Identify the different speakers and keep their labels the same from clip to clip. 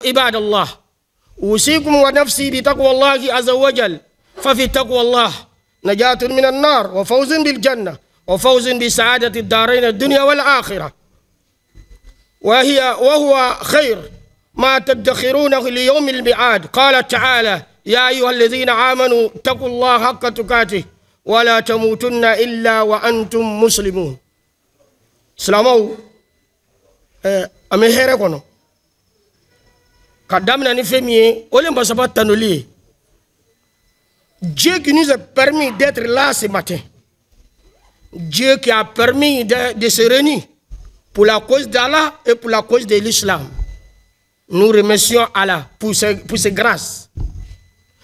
Speaker 1: عباد الله أوصيكم ونفسي بتقوى الله عز وجل ففي تقوى الله نجاة من النار وفوز بالجنة وفوز بسعادة الدارين الدنيا والآخرة وهو خير ما تدخرونه ليوم الميعاد. قال تعالى يا أيها الذين آمنوا اتقوا الله حق تقاته ولا تموتن إلا وأنتم مسلمون. سلامو أمي هيركونو kadamna ni fémier ole mbasaba tanoli. Dieu qui nous a permis d'être là ce matin, Dieu qui a permis de se réunir pour la cause d'Allah et pour la cause de l'islam, nous remercions Allah pour ses grâces.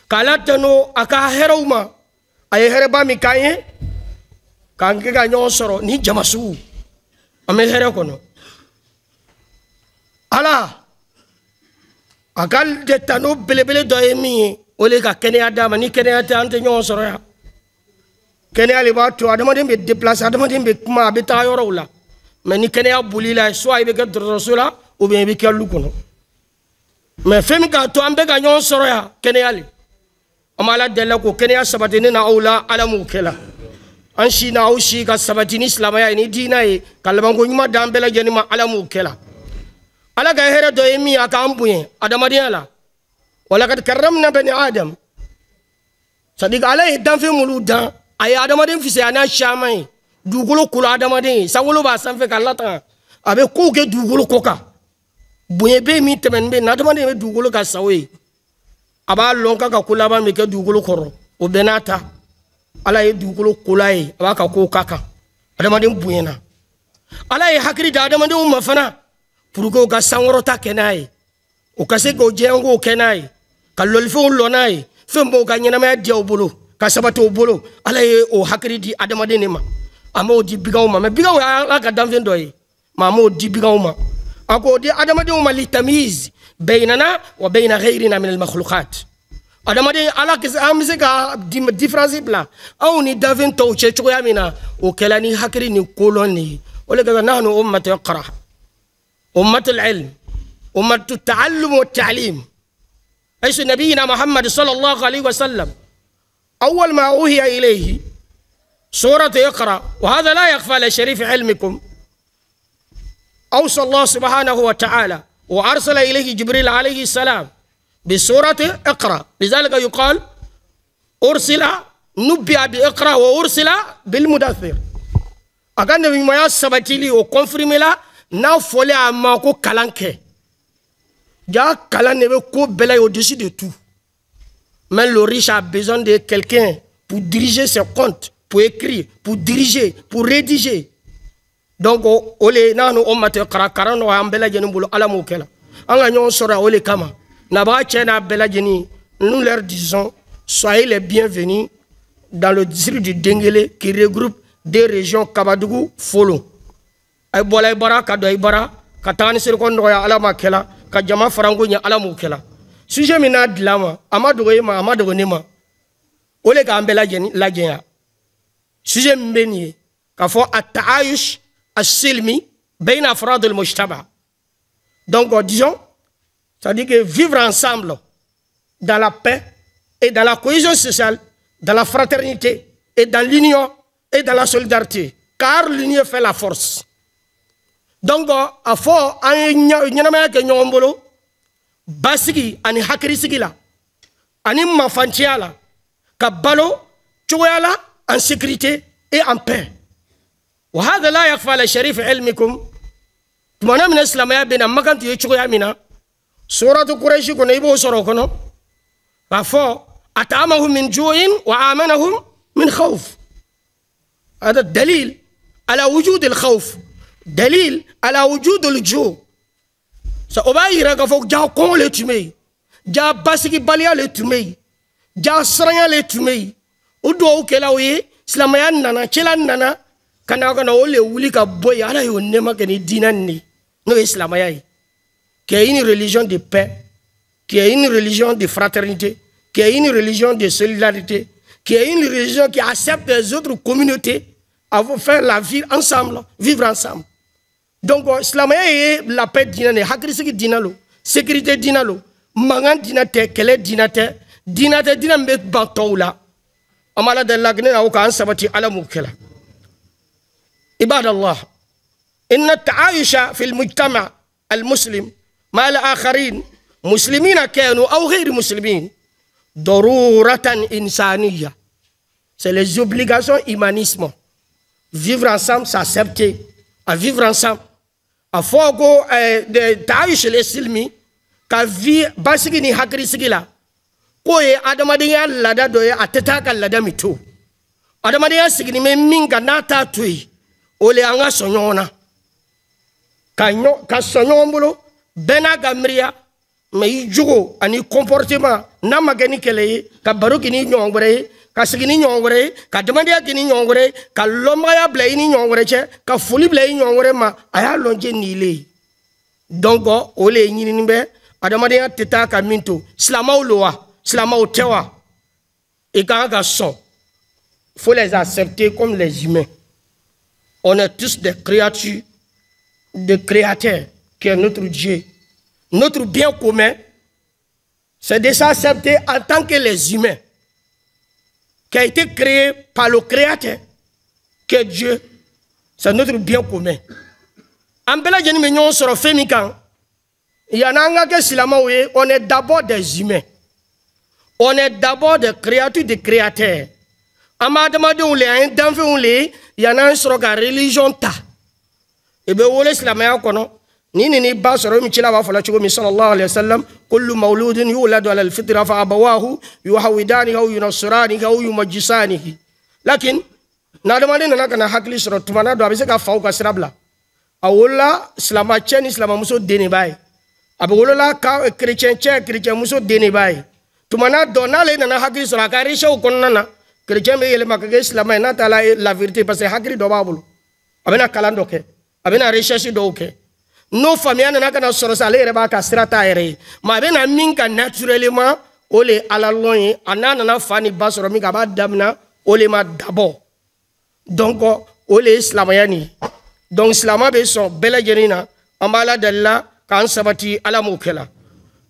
Speaker 1: Kala tano aka herauma ay hereba mi kaye kanke ga nyon soro ni jamasu ame here kono Allah akal de tano belebele do emi ole ka kene adama ni kene ata ante nyon soro ya kene ali ba to adama de be déplacer adama de be kuma be ta yoro la mais ni kene abulila so ay be ka rasula ou bien be kalu kono mais femi ka to ambe ga nyon soro ya kene ali amala dela ko kene ya sabatini na aula alamu kela anshi na aushi ka sabatini islamaya ni dina e kalbango nyuma dambela jeni ma alamu kela ala ga here do emi aka ambuye adama diala wala kad karramna bani adam sadiq alay dan fe muludan ay adama den fise ana shamai dugolo kula adama den sangolo ba sanfe kalata abe ko ke dugolo koka buye be mi temenbe na adama den dugolo ka sawe aba lonka ka kula ba mi ke dugolo koro o benata ala ye dugolo kula e aba ka ko kaka adama den buyena ala ye hakri da adama den mafana pour que ka sangorota kenai o kase ko jengo kenai ka lolfo lonai fembo ka nyina ma dia obolo ka sabato obolo ala ye o hakri di adama den ma amo di bigawma me bigaw ala ka damfen doy ma mo di bigawma ako di adama den ma li tamyiz baynana wa bayna ghayrina min al makhluqat adama den ala ke amse ka différence bla aw ni daven to che cho yamina o kelani hakri ni koloni wala ka nahnu ummat iqra أمة العلم أمة التعلم والتعليم أيش نبينا محمد صلى الله عليه وسلم أول ما أوحي إليه سورة اقرأ وهذا لا يخفى لشريف علمكم أوصى الله سبحانه وتعالى وأرسل إليه جبريل عليه السلام بسورة اقرأ لذلك يقال أرسل نبي بإقرأ وأرسل بالمدثر أكان بما يسبتي لي وكونفرمي لا n'a folé à manko kalanke. Ya kalan ne veut ko belaye au-dessus de tout. Mais le riche a besoin de quelqu'un pour diriger ses comptes, pour écrire, pour diriger, pour rédiger. Donc, ole na no omate karakara no ambela jeni bulo ala mokela. Anga nyon sora ole kama. Na ba chena bela jeni. Nous leur disons, soyez les bienvenus dans le district du Dengele qui regroupe des régions Kabadougou, Folo. Ay bolay bara ka doy bara ka tani sir ko ndoya ala makela ka jama farango nya ala mukela suje mina dilama amadu ma amadu nima ole ka ambela jeni la jenya suje mbeni ka fo at-ta'ayush as-silmi bayna afrad al-mujtama. Donc disons ça dit que vivre ensemble dans la paix et dans la cohésion sociale, dans la fraternité et dans l'union et dans la solidarité, car l'union fait la force. Donc, à fort, basiki ani hakiri sigila ani mafantiala kabalo choyala en sécurité et en paix. وهذا لا يخفى على شريف علمكم. تمانا من الإسلام يا بنا ما كنت يشوي منا سورة قريش كنا يبغوا سروكنا ففو أطعمهم من جوع وآمنهم من خوف. هذا الدليل على وجود الخوف، دليل على وجود الجوع. سأبايع ركفوك جاو كون لتمي جا باسكي باليا لتمي جا سريا لتمي ودو كلاوي سلاميان نانا كلان نانا كنا كنا أولي ولي كبوي على يونما كني ديناني نو إسلامياي qui est une religion de paix, qui est une religion de fraternité, qui est une religion de solidarité, qui est une religion qui accepte les autres communautés à faire la vie ensemble, vivre ensemble. Donc, l'islam est la paix dinane, hakrisiki dinalo. sécurité dina lo mangan dina te kele dina te dina mbe banton la amala de lagne na ko an sabati ala mukela ibadallah inna ta'ayusha fi al-mujtama' al-muslim ma al-akharin muslimina kanu aw ghayr muslimin daruratan insaniya. C'est les obligations humanisme. Vivre ensemble, s'accepter, à vivre ensemble. A fogo de ta'ayush les silmi ka vi basigi ni hakri sigila ko ye adamadiya lada do ye ateta ka lada mito adamadiya sigini me minga nata tui ole anga sonyona ka sonyombolo bena gamria me jugo ani comportement na magani kele ka baruki ni nyongore ka sigini nyongore ka demandea kini nyongore ka lomaya blay ni nyongore che ka fuli blay nyongore ma aya lonje nile donc ole nyini nimbe adamadiya teta ka minto slamaw loa slamaw tewa et quand ga son faut les accepter comme les humains. On est tous des créatures, des créateurs qui est notre Dieu. Notre bien commun, c'est de s'accepter en tant que les humains, qui a été créé par le Créateur, qui est Dieu. C'est notre bien commun. En bela jeni menyon soro femikan, yananga ke silamawe, on est d'abord des humains. On est d'abord des créatures, des créateurs. Amadamade ou les d'enfants ou les, il y en a un sur la religion ta. Et bien, on laisse la meilleure kono. Ni bas sur le michela va falloir que sallallahu alayhi wa sallam, kullu mauludin yuladu ala al-fitra fa abawahu yuhawidani au yunasrani au yumajisani. Lakin, na demande na kana hakli sur tumana do abise ka fa ka sirabla. Awula islama chen islama muso dene bay. Abula ka chrétien chrétien muso dene bay. Tumana donale na hakli sur ka risha ko nana. Chrétien me yele makage islam na tala la vérité parce que hakri do babulu abena kalando ke abena recherche do ke no famille na kana soro sale re ba ka strata ere ma abena minka naturellement ole ala loin anana na fani basoro mi ka ba damna ole ma d'abord donc ole islam yani donc islam be so bela jerina amala dalla kan sabati ala mukela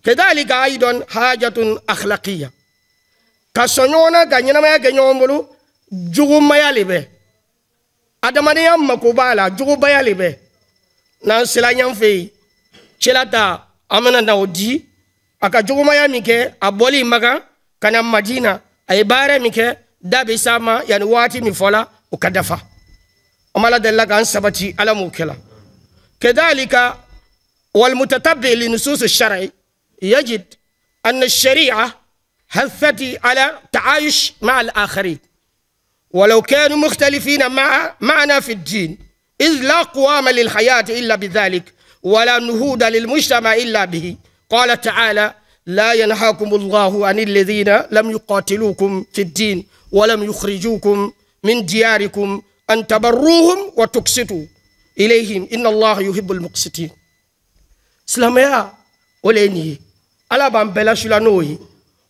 Speaker 1: kedalika aidan hajatun akhlaqiyya kasonyona ganyana maya ganyombulu jugu maya libe adamani yamma ko bala jugu baya libe na sila nyamfe chelata amana na odi aka jugu maya mike aboli maga kana madina ay bare mike dabi sama yani wati mi fola ukadafa amala dalla kan sabati ala mukela kedalika wal mutatabbi li nusus ash-shar'i yajid anna ash-shari'a هفتي على تعايش مع الآخرين ولو كانوا مختلفين معنا في الدين إذ لا قوام للحياة إلا بذلك ولا نهوض للمجتمع إلا به قال تعالى لا ينهاكم الله عن الذين لم يقاتلوكم في الدين ولم يخرجوكم من دياركم أن تبروهم وتقسطوا إليهم إن الله يحب المقسطين سلاميا وليني على بامبلا شلانوي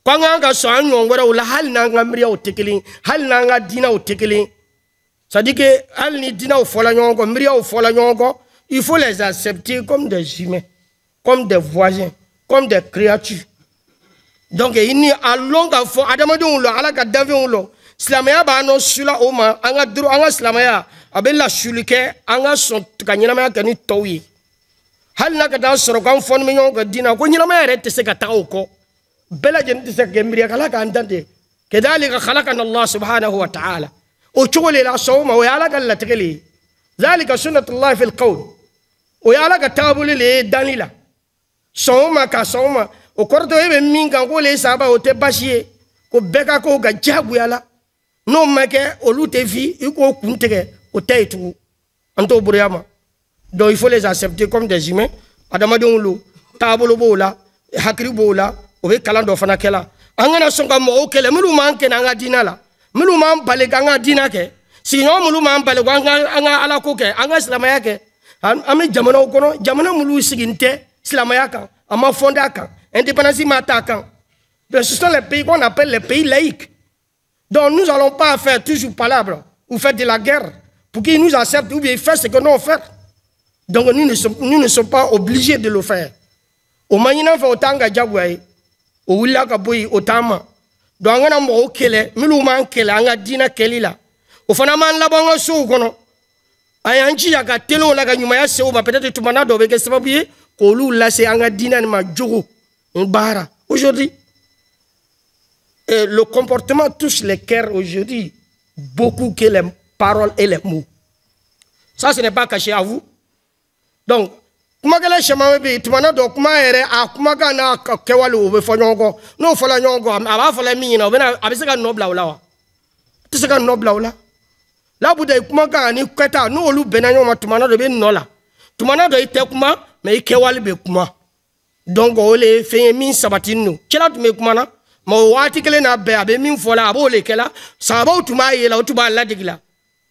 Speaker 1: Kwanga so anyo ngora ula hal na ngamria otekeli hal na nga dina otekeli sadike hal ni dina o fola nyongo mria o fola nyongo il faut les accepter comme des humains comme des voisins comme des créatures donc ini alonga fo adamadu lo ala ka davi lo islamaya ba no sula o ma anga duru anga islamaya abella shulike anga so kanyina ma kani towi hal na ka da soro kan fon mi nyongo dina ko nyina ma rete se ka taw ko بلا جنت سكمريا خلاك عندك كذلك خلقنا الله سبحانه وتعالى وشغل إلى صوم ويالك الله تقلي ذلك سنة الله في القول ويالك تابول لي دانيلا صوم كصوم وكرتو يبين مين كان قولي سابا وتباشي وبكا كو كجاب يالا نو مكة أولو تفي يكو كنتك وتايتو أنتو برياما donc il faut les accepter comme des humains adama dongulu tabolo bola hakri bola obe kalando fana kela angana songa mo okele mulu manke na nga dina la mulu man bale nga dina ke sinyo mulu man bale anga ala ko ke anga islama yake ame jamana kono jamana mulu siginte islama yaka ama fonda kan indépendance mata kan ce sont les pays qu'on appelle les pays laïcs donc nous allons pas faire toujours palabre ou faire de la guerre pour qu'ils nous acceptent ou bien faire ce que nous on fait donc nous ne sommes pas obligés de le faire o mayina fa o tanga jagway o willa ka boyi o tama do ngana mo kele milu man kele anga dina kelila o fana man labonga su kono ayanji ya ka telo la ga nyuma ya sewo ba peut-être tumana do be ke sababu ye ko lu la se anga dina ni ma jogo bara aujourd'hui le comportement touche les cœurs aujourd'hui beaucoup que les paroles et les mots. Ça ce n'est pas caché à vous. Donc kuma gele shema be tumana do kuma ere a kuma ga na kewale o be fonyongo no fola nyongo aba fola mi na obena abise ga nobla wala tise ga nobla wala la bu de kuma ga ni kweta no olu benanyo ma tumana do be nola tumana do ite kuma me kewale be kuma donc ole fe min sabatino kila tume kuma na ma wati kele na be abe min fola abo le kela sabo tuma yela utuba la digla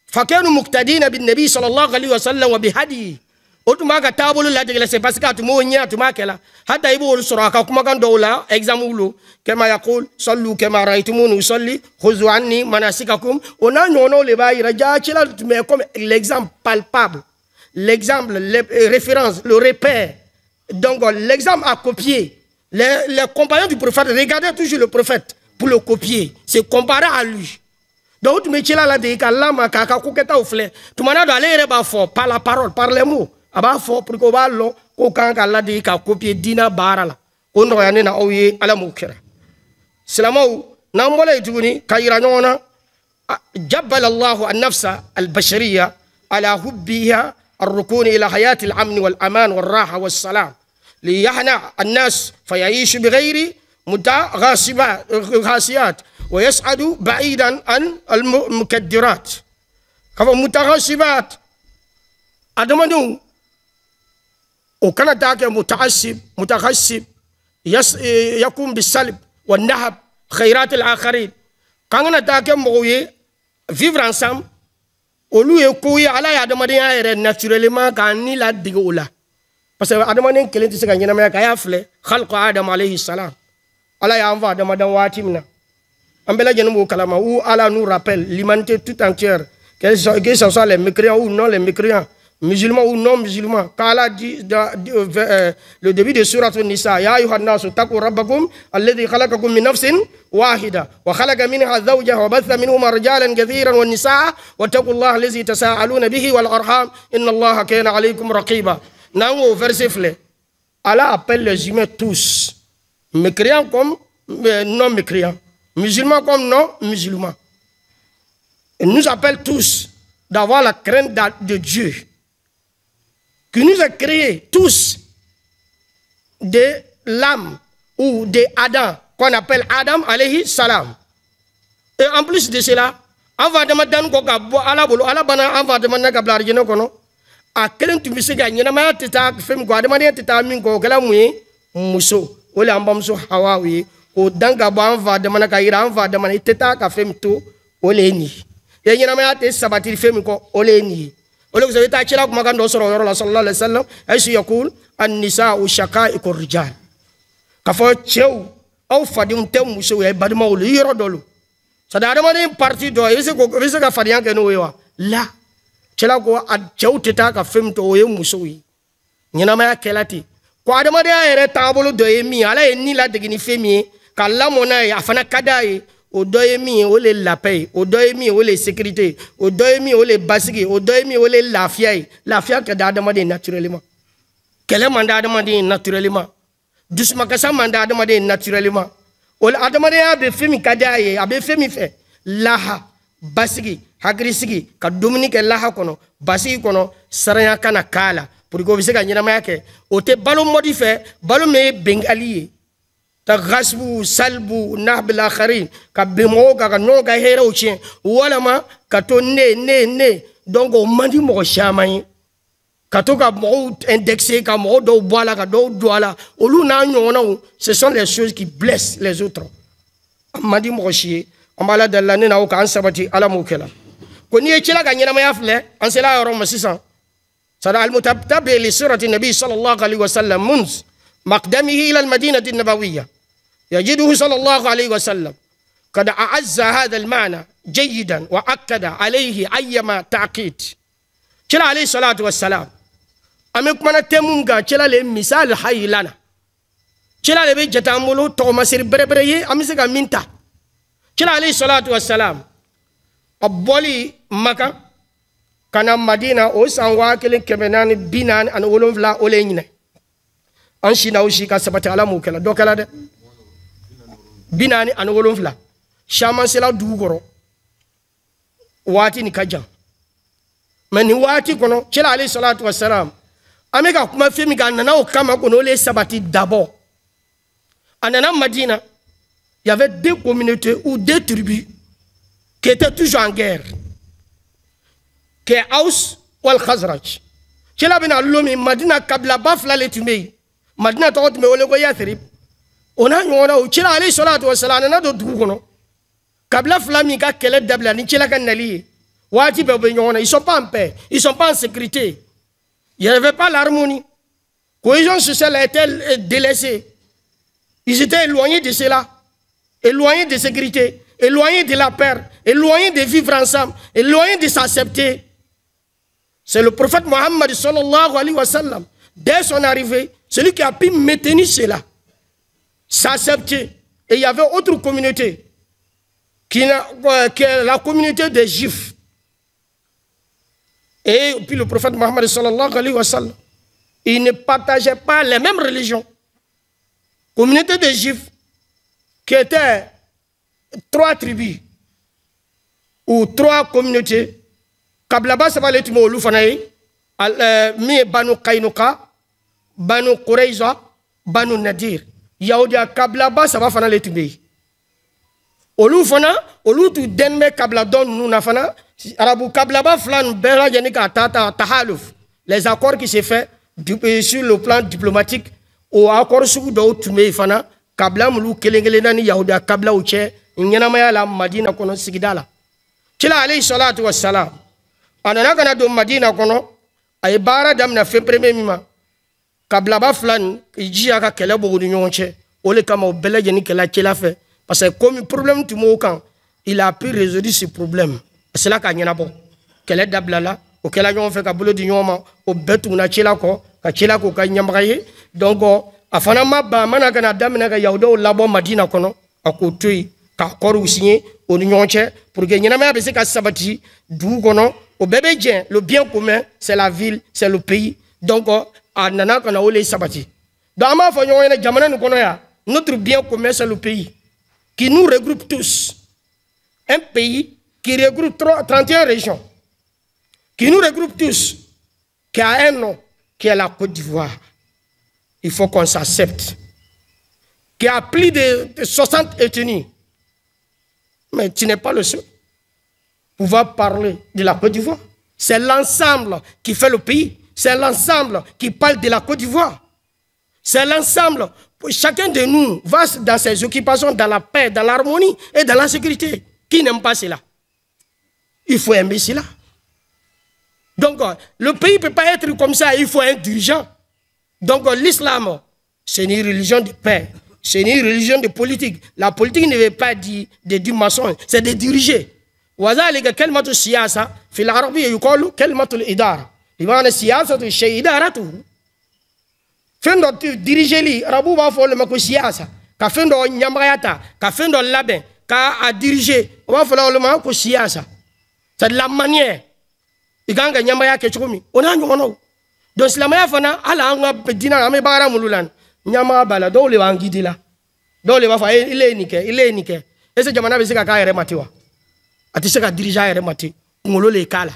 Speaker 1: fakenu muqtadina bin nabi sallallahu alaihi wasallam wa bihadi otuma ka tabulu la digla c'est parce que tumo nya tuma kela hatta ibo ol suraka kuma kan dawla example kama yaqul sallu kama raaitumuni usalli khuzu anni manasikakum ona nyono le ba iraja kila tume comme l'exemple palpable l'exemple les références le repère donc l'exemple à copier les compagnons du prophète regardaient toujours le prophète pour le copier c'est comparé à lui. Donc tu me dis là la de kalama kaka kuketa ofle tu m'as d'aller ba fort par la parole par les mots aba fort pour ko ba lo ko kan ka la de ka copier dina barala ko ndo ya na oye ala mukira salamu na mbole tuguni kayira nyona jabbal Allah an-nafsa al-bashariyya ala hubbiha الركون إلى حياة الأمن والأمان والراحة والسلام ليحنى الناس فيعيش بغير متغاسيات ويسعد بعيدا عن المكدرات كما متغاسبات أدمنو وكان ذاك متغسب يقوم بالسلب والنهب خيرات الآخرين كان ذاك موي vivre ensemble au lieu que ala ya demander naturellement quand ni la digola parce que adamaden kelen ti se ka nyina ma ka ya fle khalqa adam alayhi salam ala ya envoie demander watimna ambela jenu kalama ou ala nous rappelle l'humanité tout entière que ce soit les mécréants ou non les mécréants musulmans ou non musulmans quand Allah dit le début de sourate an-nisa ya ayuhan nasu taqu rabbakum alladhi khalaqakum min nafsin wahida wa khalaqa minha zawjaha wa batha minhuma rijalan kathiran wan nisaa wattaqullaha alladhi tasaaluna bihi wal arham inna Allaha kana alaykum raqiba. Nango verset fle Allah appelle les humains tous mécréants comme non mécréants, musulmans comme non musulmans. Il nous appelle tous d'avoir la crainte de Dieu qui nous a créés tous de l'âme ou de Adam, qu'on appelle Adam alayhi salam. Et en plus de cela, avant de me ala bana avant de me gablar jeno kono a kelen tu misiga nyina ma tita fem ko adama ne tita min ko kala muyi muso wala ambam so hawawi ko danga ba avant de me ka ira avant de me tita ka fem to oleni ye nyina ma te sabati fem ko oleni. ولو زوجت أشيلك ما كان دوسر الله صلى الله عليه وسلم أيش يقول النساء شقائق الرجال كفو تشو أو فديم تم مسوي بعد ما أولي يردلو سدارة ما نيم بارتي دو يسوع كفديان كنو يوا لا شلك هو أتشو تتا كفيم تو يوم مسوي نينا ما يكلاتي كواد ما ده أيره تابلو دو يمي على إني لا تجني فيمي كلا منا يافنا كداي odoyemi ole la paix odoyemi ole sécurité odoyemi ole basigi odoyemi ole lafia que d'adamade naturellement quel mandat adamade naturellement doucement que ça mandat adamade naturellement ol adamade abe femi kadaye abe femi fe laha basigi hagrisigi ka dominique laha kono basigi kono saraya kana kala pour ko bisega nyina mayake ote balo modifié balo me bengali تغصبوا سلبوا نهب الآخرين كبموجا كنوجا هيروشين ولا ما كتون نه donc on m'a dit mon chamay katoka mo indexé ka mo do boala ka do doala olu na nyona ce sont les choses qui blessent les autres m'a dit mon chier on m'a la de l'année na o kan sabati ala mukela ko ni echela ka nyina ma yafle an sela yoro ma 600 sada al mutabtab li surati nabi sallallahu alaihi wasallam munz مقدمه إلى المدينة النبوية يجده صلى الله عليه وسلم قد أعز هذا المعنى جيدا وأكد عليه أيما تأكيد كلا عليه الصلاة والسلام أمك من التمونغا كلا لمثال حي لنا cela le be jatambolo to masir berebre ye amise ka minta cela alayhi salatu wassalam aboli maka kana madina o sanwa kele kemenani binan an wolonvla ole nyine an shina ushi ka sabata ala mukela dokala de binani an wolonvla shaman sela dugoro wati ni kajan mani wati kono cela alayhi salatu wassalam ameka kuma femi ga nana o kama kono le sabati d'abord anana Madina il y avait deux communautés ou deux tribus qui étaient toujours en guerre qui est Aus wal Khazraj cela bena lomi Madina kabla bafla le tumei Madina to tume ole go Yathrib ona nyona o cela alayhi salatu wassalam nana do dugu kono kabla flami ka kele dabla ni cela kan nali wati be nyona ils sont pas en paix ils sont pas en sécurité. Il n'y avait pas l'harmonie. Cohésion sociale a été délaissée. Ils étaient éloignés de cela, éloignés de sécurité, éloignés de la paix, éloignés de vivre ensemble, éloignés de s'accepter. C'est le prophète Mohammed sallallahu alayhi wa sallam, dès son arrivée, celui qui a pu maintenir cela, s'accepter. Et il y avait autre communauté, qui est la communauté des Juifs. Et puis le prophète Mohammed sallallahu alayhi wa sallam, il ne partageait pas les mêmes religions. Communauté des Juifs qui étaient 3 tribus ou 3 communautés. Kablaba sabale tumo olufanayi, mi banu Kainuka, banu Qurayza, banu Nadir. Yahudia kablaba sabafana le tume. Olufana, olutu denme kabladon nuna fana. Arabu kablaba flan bela yanika tata tahaluf. Les accords qui se fait sur le plan diplomatique ou accord sur do tume fana kabla mulu kelengele nani yahuda kabla uche nyanamaya la Madina kono sigidala. Cila alayhi salatu wassalam. Anana kana do Madina kono ay bara damna fe premier mima kablaba flan iji aka kele bogu nyonche ole kama obele yanika la cela fait parce que comme problème tumo kan il a pu résoudre ce problème. C'est là qu'il y a un bon. Quelle est d'ablala, ou quelle a fait qu'à boulot d'union, au bet ou na chilako, qu'à chilako, qu'à nyambraye. Donc, à Fanama, Managana, Damanaga, Yaudo, Labo, Madina, Kono, à côté, qu'à Korou signé, au Union, pour gagner la mer, c'est qu'à Sabati, Dougono, au bébé Dien, le bien commun, c'est la ville, c'est le pays. Donc, à Nana, qu'on a olé Sabati. Dans ma famille, notre bien commun, c'est le pays, qui nous regroupe tous. Un pays qui regroupe 31 régions, qui nous regroupe tous, qui a un nom, qui est la Côte d'Ivoire. Il faut qu'on s'accepte. Qui a plus de 60 ethnies. Mais tu n'es pas le seul. Pouvoir parler de la Côte d'Ivoire. C'est l'ensemble qui fait le pays. C'est l'ensemble qui parle de la Côte d'Ivoire. C'est l'ensemble. Chacun de nous va dans ses occupations, dans la paix, dans l'harmonie et dans la sécurité. Qui n'aime pas cela? Il faut aimer cela. Donc, le pays ne peut pas être comme ça, il faut un dirigeant. Donc, l'islam, c'est une religion de paix, c'est une religion de politique. La politique ne veut pas dire du mensonge, c'est de diriger. وذلك كلمة السياسة في العربية يقال كلمة الإدارة. بمعنى السياسة الشيء إدارته. فين diriger li, rabu ba fo le mako siyasa. Ka fin do nyambayata, ka fin do labin, ka a diriger, ba fo le mako siyasa. C'est de la manière. Il gagne nyambaya ke chumi. On a nyono. Donc islamaya fana ala nga pedina ame bara mululan. Nyama bala do le wangidi la. Do le ba fa ile nike. Ese jamana be sika ka yere matiwa. Ati sika diriger yere mati. Ngolo le kala.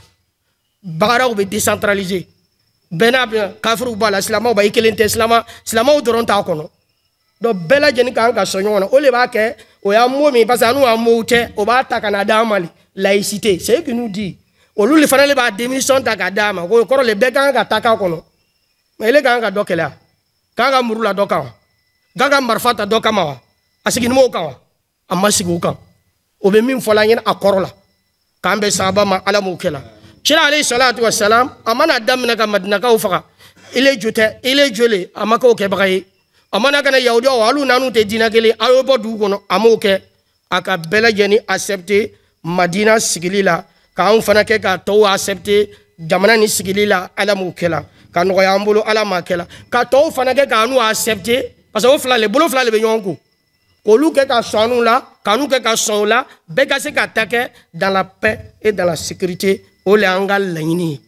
Speaker 1: Bara be décentraliser. Bena kafru bala islama ba ikelente islama o doron ta kono. Do bela jeni kan ka sonyo na. O le ba ke o ya momi parce anu amoute o ba ta Canada mali. Laïcité, c'est ce que nous dit. Au lieu de faire les démission takadama, au corps les bécans à taka kono. Mais les gars à dokela, kanga murula dokawa, gaga marfata dokamawa, asiki mo kawa, amasigu kan. Obemim folayen a korola, kambe sabama ala mukela. Chela alayhi salatu wassalam, amana damna ka madina ka ufaka. Il est gelé, amako kebraye. Amana kana yaudi o alu nanu te dinagele, ayobo du kono, amoke, aka bela jeni accepté. Madina sigilila ka on fana ke ka to accepter jamana ni sigilila ala mukela ka no yambolo ala makela ka to fana ke ka nu accepter parce que o fila le bolo fila le be ɲɔgɔn ko k'olu kɛ ka sɔn la k'anu kɛ ka sɔn la bɛɛ ka se ka ta kɛ dans la paix et dans la sécurité o le an ka laɲini ye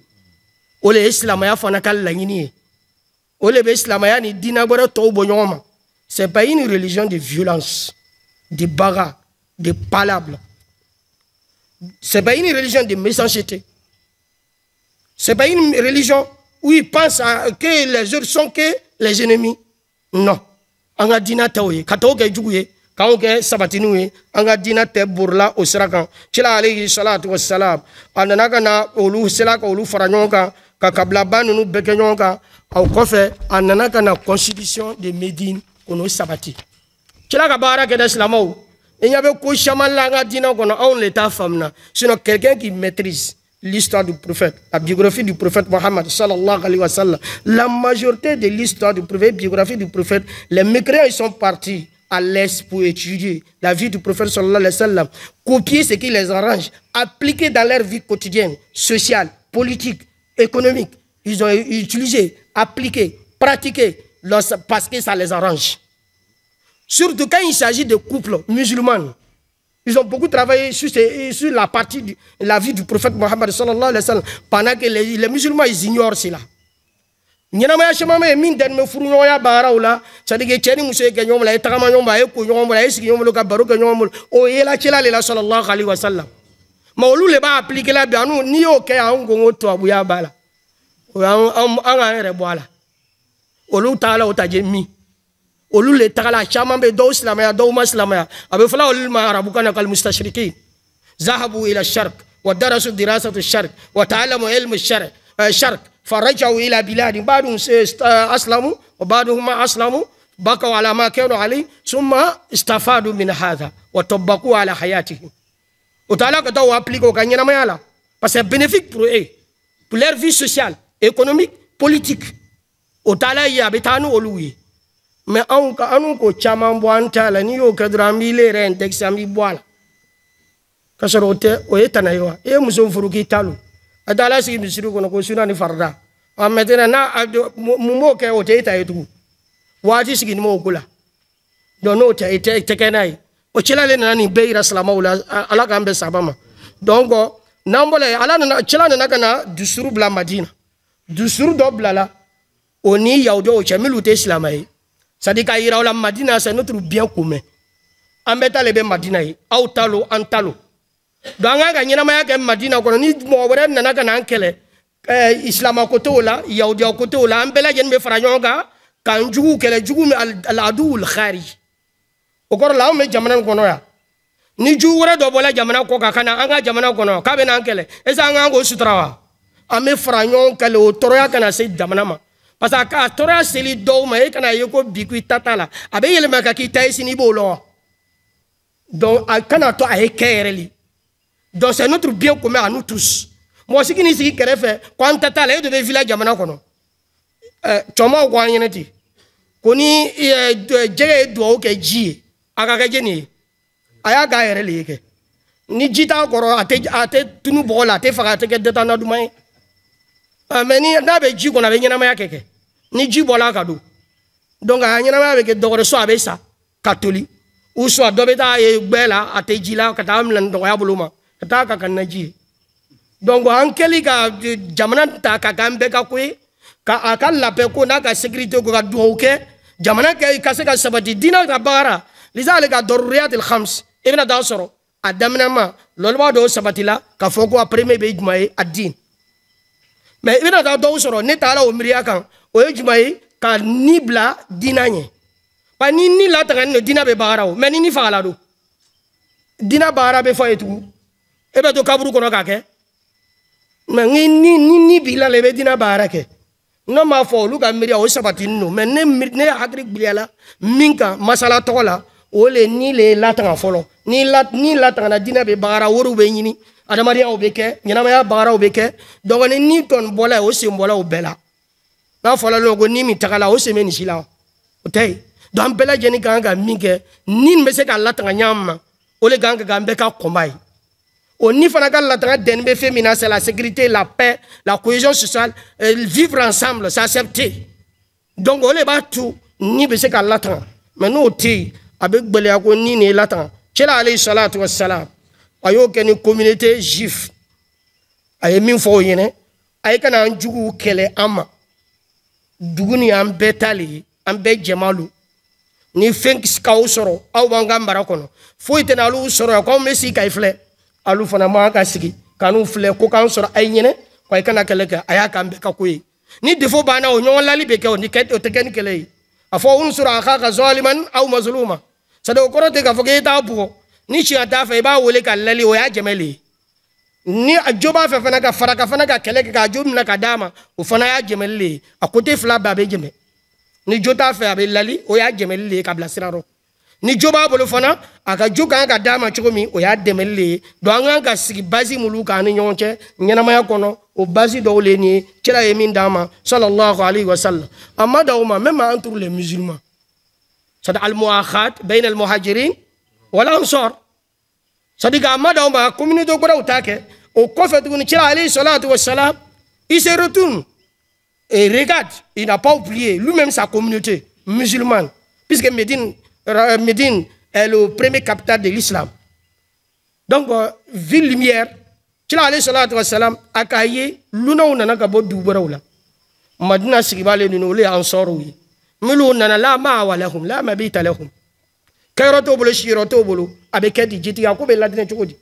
Speaker 1: o le ye silamɛya fana ka laɲini ye o le be silamɛya ni diinɛ wɛrɛ tɔw bɔ ɲɔgɔn ma c'est pas une religion de violence de bagarre de palabres c'est pas une religion de méchanceté c'est pas une religion où ils pensent que les autres sont que les ennemis non an ka diinɛ tɛw ye ka tɔw kɛ jugu ye k'anw kɛ sabatiniw ye an ka diinɛ tɛ borila o sira kan cila alayhi salatu wassalam a nana ka na olu sela ka olu fara ɲɔgɔn kan ka kabilaba ninnu bɛɛ kɛ ɲɔgɔn kan o kɔfɛ a nana ka na constitution de Médine o n'o sabati cila ka baara kɛ dɛ silamɛw i ɲɛ bɛ ko caman la an ka diinɛ kɔnɔ anw le t'a faamuna sinon quelqu'un qui maîtrise l'histoire du prophète, la biographie du prophète Mohammed sallallahu alayhi wa sallam, la majorité de l'histoire du prophète, biographie du prophète, les mécréants ils sont partis à l'Est pour étudier la vie du prophète sallallahu alayhi wa sallam, copier ce qui les arrange, appliquer dans leur vie quotidienne, sociale, politique, économique. Ils ont utilisé, appliqué, pratiqué parce que ça les arrange. Surtout quand il s'agit de couples musulmans. Ils ont beaucoup travaillé sur la partie de la vie du prophète Mohammed sallallahu alayhi wa sallam pendant que les musulmans ils ignorent cela. Ñanamaya chama me min den me furu ñoya barawla c'est-à-dire que ceni muso ke ñom la tagama ñom ba e ko ñom la esi ñom lo ka baro ke ñom o yela cela le la sallallahu alayhi wa sallam ma olu le ba appliquer la bianu ni o ke an go ngoto abuya bala o an re boala olu taala o taje mi olu le tagala chama be do islamaya do muslimaya abe fala ol ma arabu kana kal mustashrikin zahabu ila sharq wa darasu dirasatu sharq wa ta'allamu ilmu sharq فرجعوا إلى بلاد بعضهم أسلموا وبعضهم ما أسلموا بقوا على ما كانوا عليه ثم استفادوا من هذا وطبقوا على حياتهم وتعالى كتاو أبليكو كانينا ما يلا parce que c'est bénéfique pour eux pour leur vie sociale économique politique وتعالى يابتانو أولوي mais anu ko chaman boanta la ni yo kadra mi le ren texami boala kasarote o etana yo e muso furuki talu adala si misiru kono ko suna ni farda ametena na mumo ke o teita etu wati sigi ni mo kula dono te kenai o chila le nani beira salama ula ala kambe sabama donc nambole ala na chila na kana dusuru bla madina dusuru do blala oni yaudo o chemilu te islamai sadika ira ola madina c'est notre bien commun ambeta lebe madina yi autalo antalo danga ga nyina maya ke madina kono ni mo wore nana kana ankele islama koto la yaudi koto la ambela jen be faranyonga kan jugu kele jugu al adul khari o kor la me jamana kono ya ni jugu wore do bola jamana ko ka kana anga jamana kono ka be nan kele esa anga go sutrawa ame faranyon kele o toroya kana se jamana ma parce que a tora seli do ma e kana yeko bikui tatala abe yele maka ki taisi ni bolo donc kana to a ekereli donc c'est notre bien commun à nous tous moi ce qui ni siki kerefe quand tatala e de village jamana kono choma kwa yeneti koni jege do ke ji aga ke jeni aya ga yereli ke ni jita koro ate tunu bola te faga te ke deta na dumai mais ni na be ji kona be nyina ma keke ni ji bola kadu donc a nyina ma be ke dogore so abe sa catholique ou soit do beta e gbela ate ji la kata amlan do ya buluma kata ka kan na ji donc ankeli ka jamana ta ka gambe ka kwe ka akal la pe ko na ka sécurité ko ka do ke jamana ka se ka sabati dina ka bara lizalika daruriyat al khams ibn dasoro adamna ma lolwa do sabati la ka foko après me be jumay ad-din mais il y a d'autres choses ne t'as au miriakan au ejumai ka nibla dinanye pa ni la tangan ne dina be barao mais ni fala do dina bara be fa etu e be to kaburu kono ka ke mais ni bila le be dina bara ke no ma fo lu ka miria o sabati no mais ne agri biliala minka masala tola o le ni le la tanga folo ni la tanga dina be bara woru be nyini adamaria obeke nyanamaya bara obeke donc ni ton bola o sembola o bela na fola logo ni mi takala o semeni sila otay donc bela jeni ganga minke ni mbese ka latanga nyama o le ganga gambe ka kombai o ni fana ka latanga denbe féminin c'est la sécurité la paix la cohésion sociale vivre ensemble s'accepter donc o le ba tout ni be se ka latan mais no te avec gbele ko ni ne latan cela alayhi salatu wassalam ayo ke ni communauté juif ay min fo yene ay kana njugu kele ama duguni am betali am be jamalu ni fenk skaw soro aw banga mbara kono fo itena alu soro ko mesi kay fle alu fana ma ka sigi kanu fle ko kan soro ay nyene ko ay kana kele ka aya ka be ka koyi ni defo bana o nyon lali be ke o ni ket o teken kele afo unsura akhaka zaliman aw mazluma sado ko rote ka foge ta bu ni chi ata fe ba wole ka lali o ya jemeli ni ajoba fe fana ka faraka fana ka kele ka jom na ka dama o fana ya jemeli akote fla ba be jeme ni jota fe abe lali o ya jemeli ka blasiraro ni joba bolo fana aka joka ka dama chokomi o ya demeli do anga ka sigi bazi muluka ni nyonche nyana maya kono o bazi do le ni kira yemin dama sallallahu alaihi wasallam amma dawma même entre les musulmans sada al muakhat bain al muhajirin wal ansar sadiga amma dawma communauté ko rawtake au prophète ni kira alayhi salatu wassalam il se retourne et regarde, il n'a pas oublié lui-même sa communauté musulmane puisque Médine est le premier capital de l'islam. Donc ville lumière kira alayhi salatu wassalam akaye luna unana ka bo dubarawla madina sigibale ni no le ansor wi milu nana la ma walahum la mabita lahum kayroto bolo shiroto bolo abe kedi jiti ya ko be ladine chokodi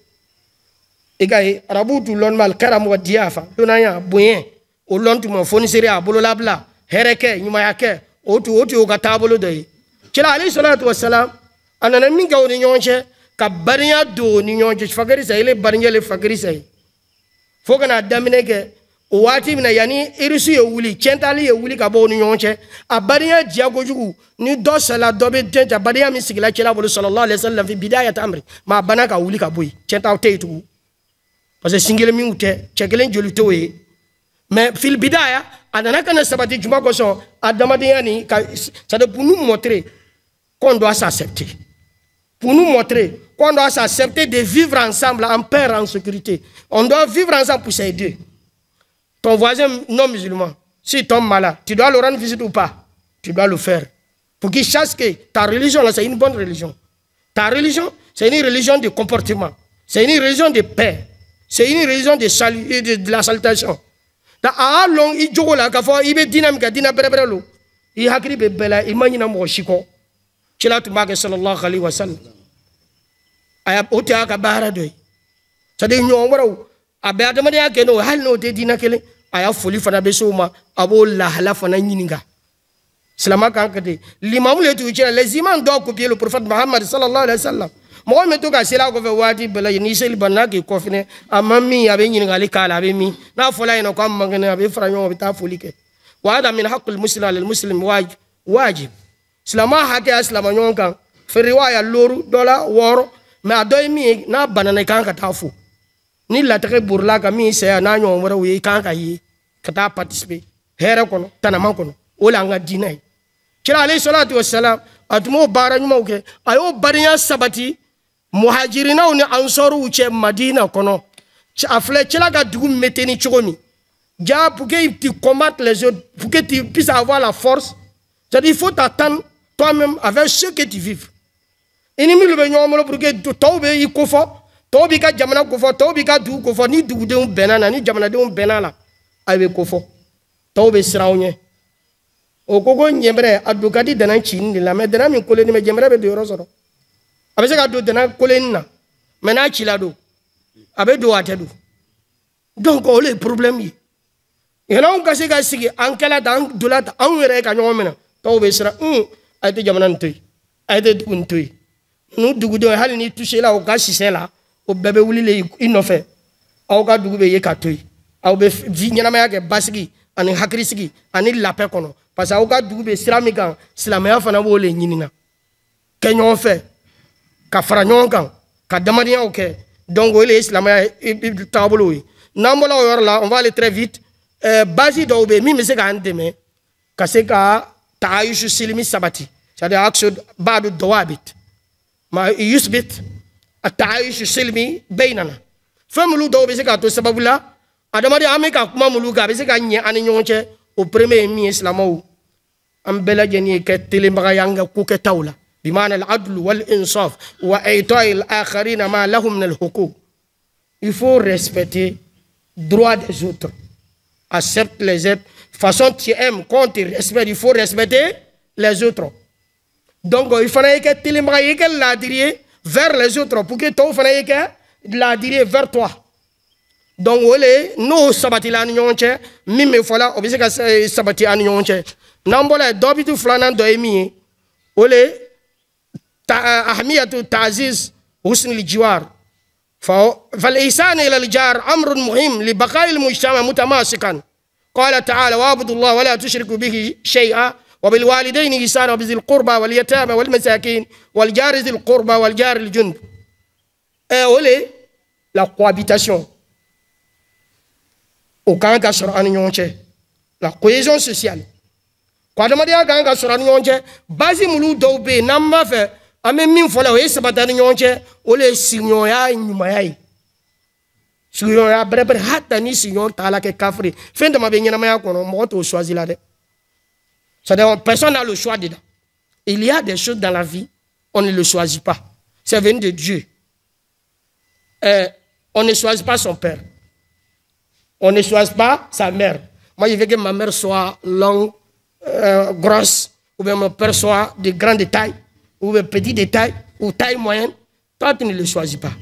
Speaker 1: egaye arabutu lon mal karam wa diafa donaya boyen o lontu mo fonisere abolo labla hereke nyuma yake otu o ka tabolo doyi kila alayhi salatu wassalam anana min gawni nyonche ka bariya do ni nyonche fakari sa ile bariya le fakari sa fogana damine ke o wati mina yani irisu ye wuli chentali ye wuli ka bo ni nyonche a bariya jiago jugu ni do sala dobe tenta bariya mi sigila kila bolo sallallahu alaihi wasallam fi bidayat amri ma banaka wuli ka boy chenta teitu parce que singile mi ute chekelen joluto we mais fil bidaya anana kana sabati juma ko so adamadiya ni ça de pour nous montrer qu'on doit s'accepter. Pour nous montrer qu'on doit s'accepter de vivre ensemble en paix, en sécurité. On doit vivre ensemble pour s'aider. Ton voisin non musulman, s'il tombe malade, tu dois le rendre visite ou pas? Tu dois le faire. Pour qu'il sache que ta religion, là, c'est une bonne religion. Ta religion, c'est une religion de comportement. C'est une religion de paix. C'est une religion de salut et de la salutation. Ta long il joue là, il be dynamique, dynamique, il a créé bela, il m'a dit na mo shiko. Cela tu m'as sallallahu alayhi wa sallam. Aya ote aka bahara doy. Sade nyon waraw abe adamade ake no hal no te dina kele aya foli fana be soma abo la hala fana nyininga. Selama kan kade l'imam le tu cela les imams doivent copier le prophète Muhammad sallallahu alayhi wa sallam. Mo me to ka sela ko fe wati bela ni sel banaki ko fine amami abe nyininga le kala abe mi na fola ino ko mangene abe franyo be ta foli ke. Wa hada min haqqul muslim lil muslim wajib. Slama hake aslama nyonkan fe riwaya loru dola woro me adoy mi na banana kan ka tafu ni la tere burla ka mi se na nyon woro wi kan ka yi ka ta participer here kono tanama kono wala nga dinay kira alayhi salatu wassalam atmo bara nyuma ke ayo bariya sabati muhajirina ni ansoru uche madina kono ci afle ci la ga dugu meteni chogomi ja pour que tu combattes les autres pour que tu puisses avoir la force c'est-à-dire il faut t'attendre toi-même avec ce que tu vives. Ennemi le benyo mo pour que tobe yi kofo, tobi ka jamana kofo, tobi ka du kofo ni du de un benana ni jamana de un benala. Abe kofo. Tobe sirawnye. O kogo nyembre adukadi dana chini la me dana mi kole ni me jembre be de rosoro. Abe se ka do dana kole na. Mena chilado. Abe do atedu. Donc o le problème yi. Yana on kase ka sigi ankela dan dulata an were ka nyomena. Tobe sira ayte jamana ntoy ayte ntoy nu dugu de hal ni toucher la o ka sise la o bebe wuli le inofe aw ka dugu be ye ka toy aw be vi nyama ya ke basigi ani hakrisigi ani lape kono parce aw ka dugu be siramika silamaya fana wo le nyinina ke nyon fe ka fara nyon kan ka damadiya o ke donc o le islamaya tabolo wi nambola o yor la on va aller très vite basi do be mi me se ka andeme ka se ka taayushu silmi sabati c'est-à-dire أقصد بعض الضوابط ما يثبت التعايش السلمي بيننا فملو دو بيسكاتو سبب لا adamadi ameka kuma muluga be se ka nya ani nyonche o premier mi islamou أم بلا جني كتلي مغيانغ كوكة تاولا بمعنى العدل والإنصاف وإعطاء الآخرين ما لهم من الحقوق. Il faut respecter droit des autres. Accepte les autres. De toute façon, tu aimes, quand tu respectes, il faut respecter les autres. Donc, il fallait que tu l'adires vers les autres pour que tu fallait que l'adires vers toi. Donc, nous sabati la nyonche, mime fola, obiseka sabati an nyonche. Nambola dobitu flanan do emi, أهمية تعزيز حسن الجوار. فالإحسان إلى الجار أمر مهم لبقاء المجتمع متماسكا. قال تعالى واعبدوا الله ولا تشركوا به شيئا وبالوالدين إحسانا وبذي القربى واليتامى والمساكين والجار ذي القربى والجار الجنب. La cohabitation au Kanga sur la cohésion sociale. Quand on a Kanga sur basi mulu dobe namma fe ame min fola o sabata nyonche ole sinyo ya nyumaya sinyo ya brebre hatta ni sinyo tala ke kafri fin de ma benyana ma kono mo to choisi là de ça donc personne n'a le choix dedans. Il y a des choses dans la vie on ne le choisit pas, c'est venu de Dieu. On ne choisit pas son père, on ne choisit pas sa mère. Moi je veux que ma mère soit longue, grosse, ou bien mon père soit de grande taille, ou de petite taille, ou taille moyenne. Toi, tu ne le choisis pas.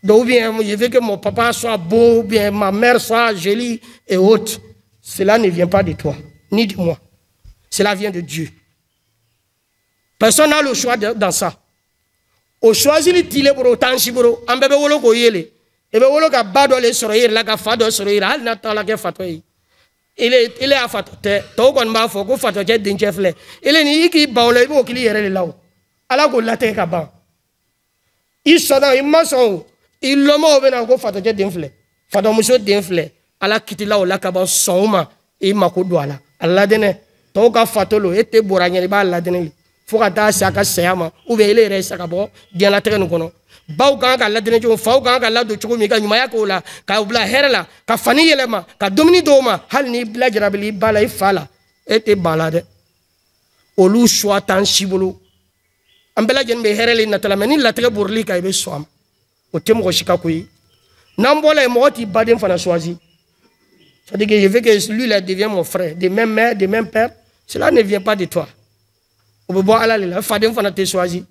Speaker 1: Donc, ou bien je veux que mon papa soit beau, ou bien ma mère soit jolie et haute. Cela ne vient pas de toi, ni de moi. Cela vient de Dieu. Personne n'a le choix dans ça. Au choisir le tile pour autant chiboro, en bébé wolo ko yele, et bébé wolo ka bado le soroyer, la ka fado soroyer, al nata la ka fatoy. Il est à fatote, togon ma foko fatote d'inchefle. Il est ni ki baole bo kili yere law. Ala ko late ka ba. Il sona imaso, il lomo bena ko fatote d'infle. Fado muso d'infle. Ala kiti law la ka ba soma e makodo ala. Alla dene to ka fatolo ete boranya ba alla dene. Foka ta saka sayama ou bien il est saka bo bien la terre no kono. Baw kan ka ladene jo faw kan ka ladu chugo mi ka nyuma ya ko la ka ubla herla ka fani yelema ka domini doma hal ni bla jarabli bala ifala ete balade olu choix tan shibulu ambela jen be hereli na tala meni la tere burli ka ibe swam o temo ko shika kuyi nambola mo ti baden fana choisi. Ça dit que je veux que lui là devient mon frère, de même mère, de même père. Cela ne vient pas de toi. On peut boire à la fadem fana te choisi.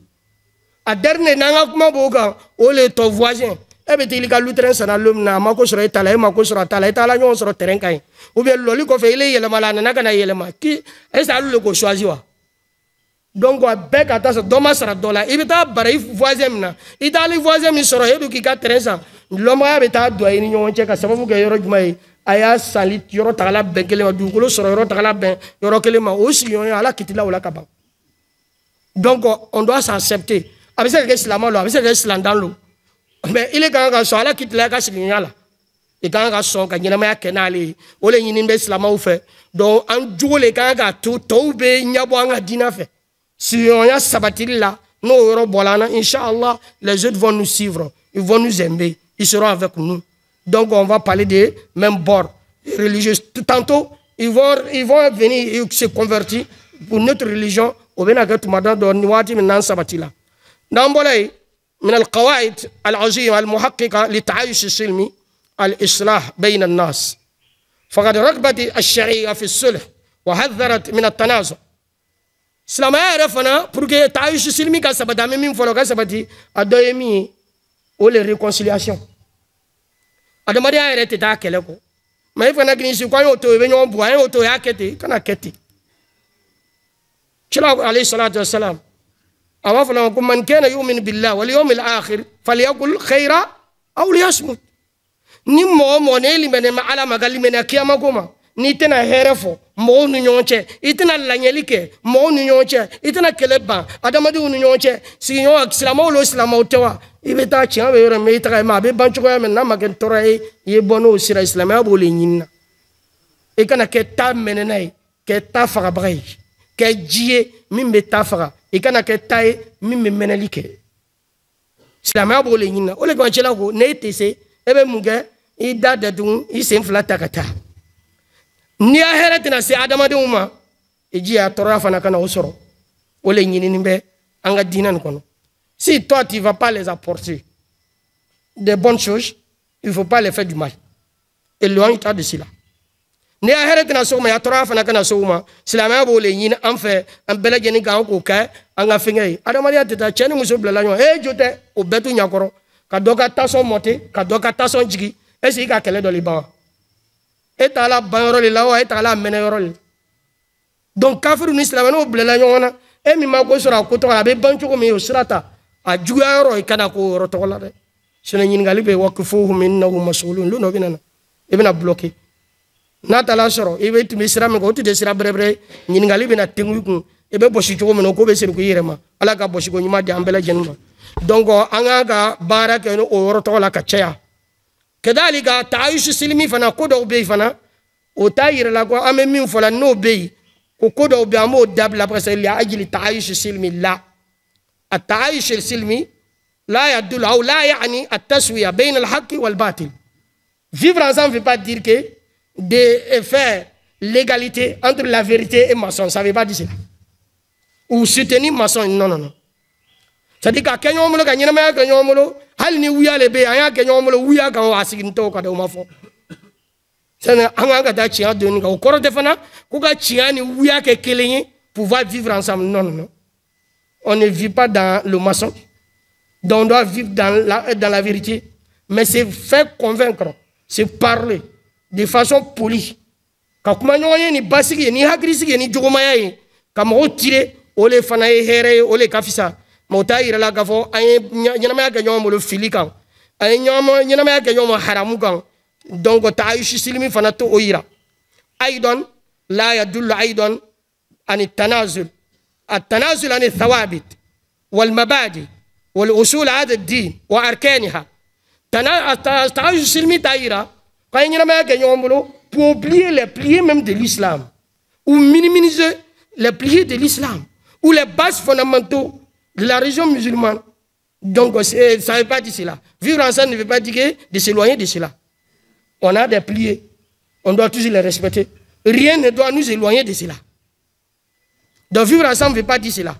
Speaker 1: A dernier nanga kuma boga ole to voisin e be tilika lutren sana lum na mako sura tala e mako sura tala e tala nyon sura terrain kai ou bien loli ko fe ile yele mala na kana yele ma ki e sa lu ko choisi wa donc wa be ka ta so doma sara dola e be ta bare voisin na e dali voisin mi sura e du ki ka terrain sa lomo ya be ta do e ni nyon che ka sababu ke yoro jumai aya salit yoro tala ben kele ma du ko sura yoro tala ben yoro kele ma aussi yon ala kitila wala ka ba. Donc on doit s'accepter. Avec ça, l'islam dans l'eau. Mais il est quand même sur la quitte la casse là. Et quand on son quand il y a un canal, on est une islam au fait. Donc en jour les quand tout tobe nyabwanga dina fait. Si on a sabatil là, nous aurons bolana, Inch'Allah, les autres vont nous suivre, ils vont nous aimer, ils seront avec nous. Donc on va parler des mêmes bords religieux. Tantôt ils vont venir se convertir pour notre religion. Au bénéfice de madame de Niwati maintenant sabatila. نمبر من القواعد العظيمة المحققة للتعايش السلمي الإصلاح بين الناس. فقد رغبت الشريعة في الصلح وحذرت من التنازع. سلام يعرفنا porque التعايش السلمي كسبت من فلو كسبتي أدويمي ولا réconciliation. أدمر يا ريت تاكلكو. ما يفنا كنيسي كوي أوتو يبنيون بوين أوتو يا كتي كنا كتي. شلون عليه الصلاة والسلام. أوافنا من كان يؤمن بالله واليوم الآخر فليقل خيرا أو ليصمت. نمو مونيلي من على مقالي من أكياما كوما نيتنا هيرفو مو نيونچه إتنا لانيليكي مو نيونچه إتنا كلبا أدامدو نيونچه سينيو أكسلامو لو إسلامو توا إبتا تشان بيورا ميتاكا ما بيبانچوكا من ناما كنتوراي يبونو سيرا إسلامي أبولي نينا إكنا كتا منناي كتا فغبغي كجيه من بتافغا إكنا كتاي من مناليكي إسلامي أبولي نينا أولي كوانشلاكو نيتيسي ebe muge ida dadun isin flata kata ni aheratina si adama de uma et dit à Torah Fanakana au soro. Ou les Ninimbe, Anga Dinan Kono. Si toi tu ne vas pas les apporter des bonnes choses, il ne faut pas les faire du mal. Éloigne-toi de cela. Ne a heret na soma ya Torah Fanakana soma, Silama bo les Nin en fait, un bel Genika au cas, Anga Fingay. Adamaria Teta Chen Musso Blagnon, jote, au Betu Nyakoro, Kadoka Tasson Monte, Kadoka Tasson Jigi, et c'est qu'à dans les bancs. Et à la banrole là, et à la meneurole. Donc, quand vous n'islamez pas, et mi mako sura ko to abe bancho ko mi usrata a jugaro e kana ko rotola de sene nyin ngali be wakfuhum innahu mas'ulun lu no binana ibna bloqué nata la soro e be tumi sira me ko to de sira brebre nyin ngali be na tengu ko e be boshi ko me no ko be sir ko yirema ala ka boshi ko nyima de ambela jenma donc anga ga baraka no o rotola ka cheya kedalika ta'ayush silmi fana ko do be fana o tayira la ko ame min fola no be وكودو بيامو دابل après لأجل التعايش السلمي لا التعايش السلمي لا يدل أو لا يعني التسوية بين الحق والباطل. Vivre ensemble ne veut pas dire que de faire l'égalité entre la vérité et maçon, ça ne veut pas dire cela. Ou soutenir maçon, non, non, non. C'est-à-dire que Kenya Omolo, Kenya Omolo, Kenya Omolo, hal ni wuya lebe, aya Kenya Omolo, wuya kan o asiginto kada o mafo. C'est un gars qui a donné au corps de Fana, qui a pouvoir vivre ensemble. Non, non, non. On ne vit pas dans le maçon. Donc on doit vivre dans la vérité. Mais c'est faire convaincre, c'est parler de façon polie. Quand on a ni basiki, ni hagrisi, ni jogomaya, comme on tire, on les fana here, on les kafisa. Mota ira la gafo, yanamaya ganyon le filikan, yanamaya ganyon haramukan. Donc تعايش السلمي فنتو أيرا أيضا لا يدل أيضا عن التنازل عن الثوابت والمبادئ والأصول هذا الدين وأركانها. تعايش السلمي تايرا quand il y a pour oublier les piliers même de l'islam ou minimiser les piliers de l'islam ou les bases fondamentaux de la religion musulmane. Donc ça ne veut pas dire cela. Vivre ensemble ne veut pas dire de s'éloigner de cela. On a des piliers, on doit toujours les respecter. Rien ne doit nous éloigner de cela. Donc vivre ensemble ne veut pas dire cela.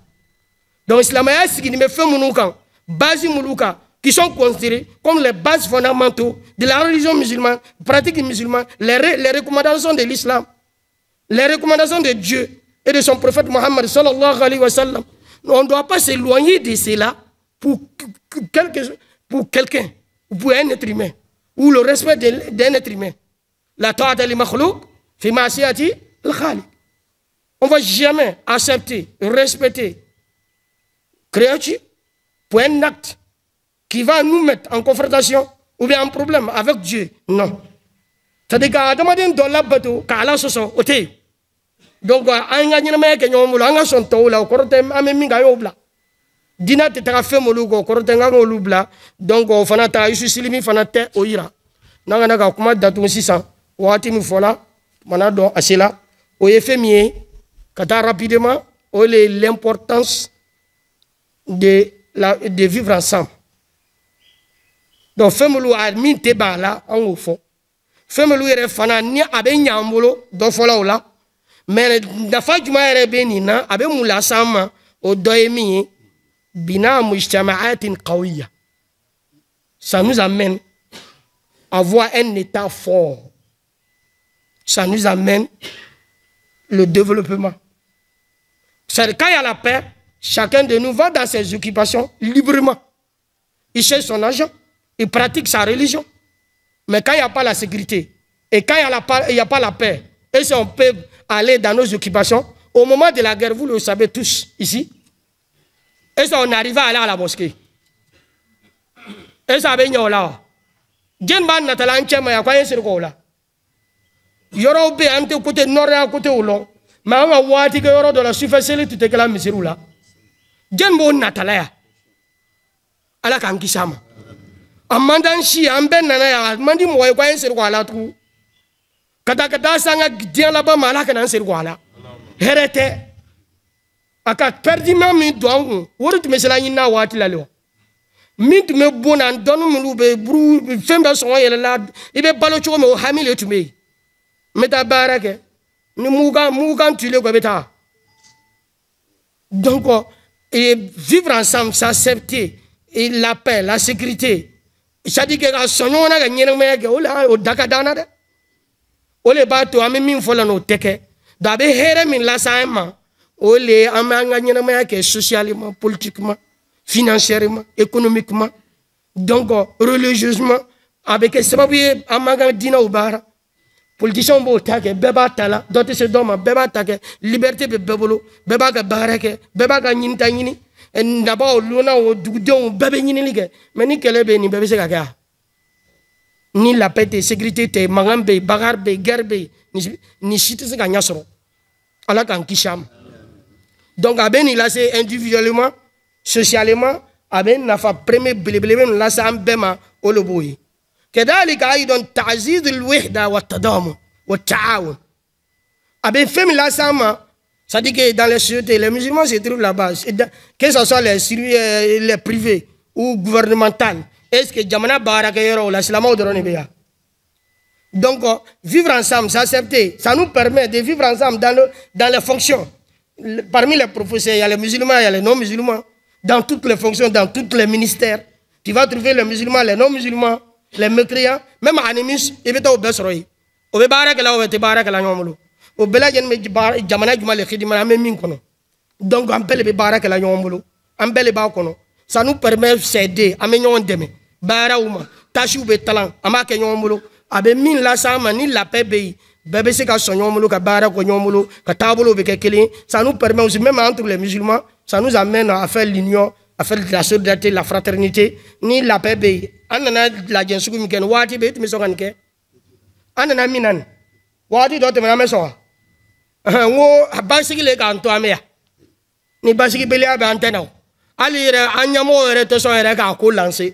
Speaker 1: Donc l'islam est qui me fait mounoukan, basi moulouka, qui sont considérés comme les bases fondamentaux de la religion musulmane, pratique musulmane, les recommandations de l'islam, les recommandations de Dieu et de son prophète Mohammed sallallahu alayhi wa sallam. On ne doit pas s'éloigner de cela pour quelqu'un, ou pour un être humain. Ou le respect d'un être humain. La ta'ata li makhlouk fi ma'siyati al-khaliq. On ne va jamais accepter, respecter créature pour un acte qui va nous mettre en confrontation ou bien en problème avec Dieu. Non. C'est-à-dire qu'Adamaden dans la bateau, qu'Allah se sent ôté. Donc, anga nyama ke nyomulo anga son tola o korote ameminga yobla. Dina te ta fe molugo korote nga ngolubla. Donc o fana ta isu silimi fana te o ira. Nanga naga kuma datu 600. Wati mi fola mana do asila o yefemie kata rapidement o l'importance de vivre ensemble. Donc femolu admin te bala en fo. Femelu yere fana ni abe nyambulo do fola ola. Mais dafa juma yere benina abe mula sama o doyemi bina mujtama'atin qawiya. Ça nous amène à avoir un état fort. Ça nous amène le développement. C'est quand il y a la paix, chacun de nous va dans ses occupations librement. Il cherche son argent, il pratique sa religion. Mais quand il n'y a pas la sécurité, et quand il n'y a pas la paix, et si on peut aller dans nos occupations, au moment de la guerre, vous le savez tous ici, et si on arrive à aller à la mosquée, et ça va venir là. Djenban natala nchema ya kwa yensi ko la. Yoro be ante côté nord et côté oulo. Ma nga wati ke yoro de la supercelle tu te kala misiru la. Djenbo natala ya. Ala kan kisama. Amandan shi amben nana ya mandi mo kwa yensi ko la tu. Kata sanga gidian la ba mala kan yensi ko la. Herete. Aka perdiment mi doangu. Woro tu mesela nyina wati la lo. Mint me bonan donu mulube bru fembe so yele la ibe balo choko me hamile tume meta barake ni mugan tule ko beta Donc, vivre ensemble, s'accepter, et la paix, la sécurité. C'est-à-dire que si on a gagné, on a gagné. On a battu, on a mis une fois dans teke. D'abord, on a l'assaillement. On a gagné socialement, politiquement, financièrement, économiquement. Donc, religieusement, avec ce que on a gagné au bar. Politiciens ont attaqué, beba tala, d'autres se donnent, beba attaqué, liberté de bebolo, beba ga barake, beba ga nyinta nyini, et d'abord l'on au doudon, bébé nyini lige, mais ni qu'elle est ni bébé se gaga. Ni la paix, sécurité, marambe, bagarbe, gerbe, ni chite se gagna soro. Allah kan kisham. Donc, aben il a c'est individuellement, socialement, aben n'a pas premier blébé, là ça ambema, oloboui. كذلك أيضا تعزيز الوحدة والتضامن والتعاون. Avec femme là sama, ça dit que dans les sociétés, les musulmans se trouvent là-bas, que ce soit les privés ou gouvernementaux. Est-ce que Jamana Barakayoro, la Slama ou Dronibéa? Donc, vivre ensemble, s'accepter, ça nous permet de vivre ensemble dans les fonctions. Parmi les professeurs, il y a les musulmans, il y a les non-musulmans. Dans toutes les fonctions, dans tous les ministères, tu vas trouver les musulmans, les non-musulmans. Les mécréants, même animus, ils vont au besroy. Au bébarak là, au bébarak là, yomolo. Au bélagen, mais jamana du mal, les khidimana, même minkono. Donc, on peut le bébarak là, yomolo. On peut le bakono. Ça nous permet de s'aider, à m'en deme. Bara ouma, tachou bétalan, à ma kenyomolo. Abe min la sama, ni la paix, bébé c'est qu'à son yomolo, qu'à bara, qu'à yomolo, qu'à tabolo, qu'à ça nous permet aussi, même entre les musulmans, ça nous amène à faire l'union. À faire la solidarité, la fraternité, ni la paix. Anana la jensuku miken wati bet misogan ke. Anana minan. Wati dote mename soa. Wo basiki le kanto amea. Ni basiki bele abe antena. Ali re anyamo re to so re ka ko lancer.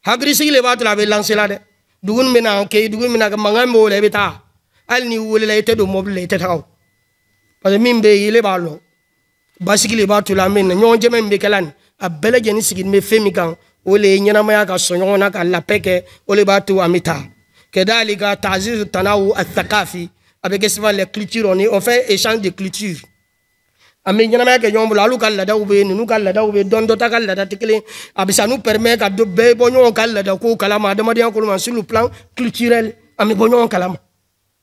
Speaker 1: Hagri sigi le bat la be lancer la de. Dugun mena ke dugun mena ka mangambo le beta. Al ni wole le te do mobile le te taw. Parce que mimbe ile balo. Basiki le bat la men nyon jeme mbekelan. A belle jeni sigi me femikan ole nyana maya ka sonyona ka la peke ole batu amita kedalika taziz tanawu athaqafi avec souvent les cultures on fait échange de culture ame nyana maya ke nyombo lalu kala da ube nu kala da ube don dota kala da tikele abisa nous permet ka do be bonyon kala da ko kala ma demandi encore sur le plan culturel ame bonyon kala.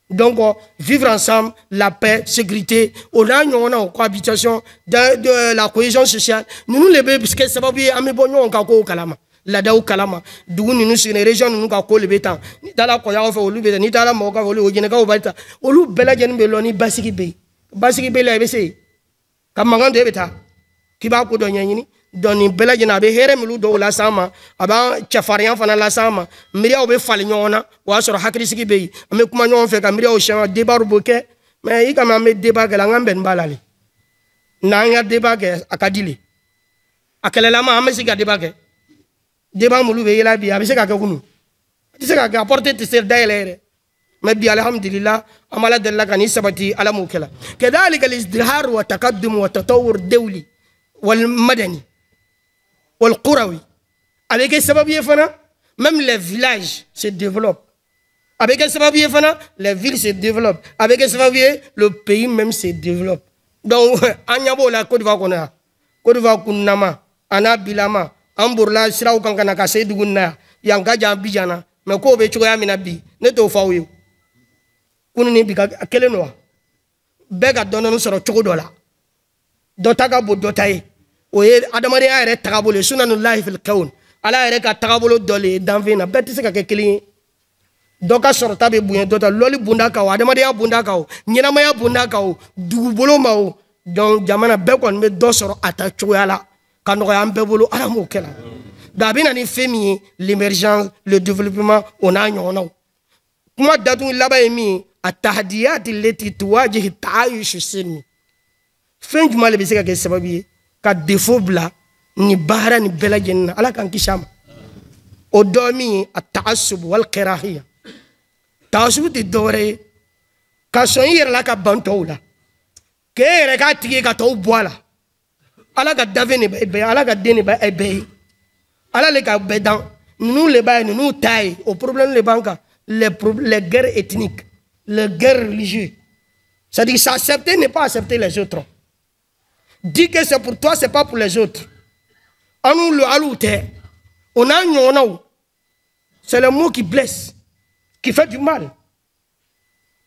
Speaker 1: Donc, vivre ensemble, la paix, sécurité, on a une cohabitation de la cohésion sociale. Nous les bébés, parce que ça va bien, mais bon, on a kalama. La daou kalama. D'où nous sommes une région, nous avons le béton. Ni dans la Koya, on le béton, ni dans la Moka, on le Généga, on va être. On le bela gen beloni, basiki bay. Basiki bay, la BC. Comme Magan de Beta. Qui va pour donner doni bela gen abe here milu do la sama aba chafarian fana la sama miria obe fali nyona wa soro hakri sigi be ame kuma nyon fe ka miria o chama débat boke mais ika ma me débat ke la ngamben balali na nga débat ke akadili akele la ma ame siga débat ke débat mulu be yela bi abe se ka kunu ti se ka apporter te ser dailere mais bi alhamdulillah amala dalla kan isabati ala mukela kedalika al-izdihar wa taqaddum wa tatawur dawli wal madani والقروي avec sabab yefana même les villages se développent avec sabab yefana les villes se développent avec sabab le pays même se développe donc anyabo la Côte d'Ivoire kona Côte d'Ivoire kunama ana bilama amburla siraw kankana ka seyduguna yanga jambijana mais ko be chugo yamina bi ne to fawo kunni bi ka keleno bega donno soro chugo dola dotaga bo dotaye oye adamari ayre tagabolo sunanullahi fil kawn ala ayre ka tagabolo dole danvina betise ka kekeli doka sorta be buye dota loli bunda ka adamari ya bunda ka nyina maya bunda ka dugubolo mawo donc jamana be kon me do soro ata choyala kanogo ambe bolo ala mo kela dabina ni femi l'émergence le développement on a nyona kuma datu laba emi atahdiyat allati tuwajih ta'ayush sinni fin du mal be se ka sababi ka défaut bla ni bahara ni bela jenna ala kan kisham o domi at-ta'assub wal karahiya ta'assub ti dore ka son yer la ka bantoula ke re ka tigi ka to boala ala ka daveni be ala ka deni ba ebe ala le ka bedan nous les ba nous taille au problème les banques les guerres ethniques les guerres religieuses c'est-à-dire s'accepter n'est pas accepter les autres. Dis que c'est pour toi, c'est pas pour les autres. On a c'est le mot qui blesse, qui fait du mal,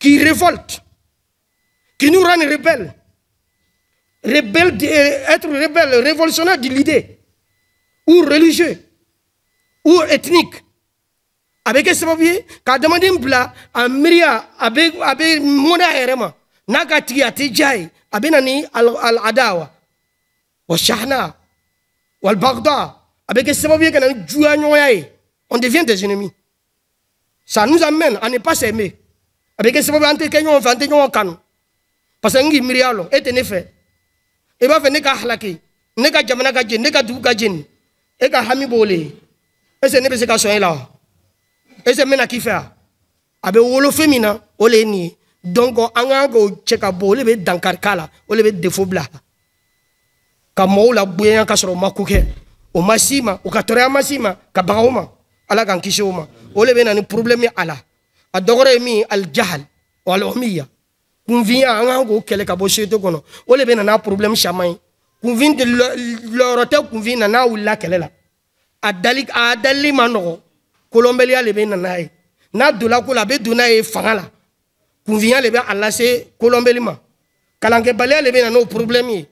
Speaker 1: qui révolte, qui nous rend rebelles. Être rebelle, révolutionnaire de l'idée, ou religieux, ou ethnique. Avec ce papier, quand on demande bla, à Myria, avec Mona Erema, Nakati Atijai, Abenani al-Adawa, ou Shahna, ou al-Baghdad, avec ce papier, on devient des ennemis. Ça nous amène à ne pas s'aimer. Avec ce papier, on va en canon. Parce que Myria, est fait. Et va venir à Halaki, Neka Jamanaka, Neka Doukajin, Eka Hamibole, et ce n'est pas ce qu'on est là. Et c'est maintenant qui fait. Avec le féminin, on est ni. Donc, on a un check à bol, on est dans Karkala, on est des faux blas. Comme on l'a bouillant, Kassoro Makouke, au Massima, au Katorea Massima, Kabaoma, à la Gankishoma, on est dans un problème à la. À Doremi, al Jahal, ou à l'Omia. Qu'on vient à un go, quel est caboché de Gono, on est dans un problème chamain. Qu'on vient de l'Europe, qu'on vient à ou la qu'elle est là. À Dali Manoro. Colombia le ben nanae na dola ko la be dona e fangala convient le be alase Colombia ma kalange balé le ben no problème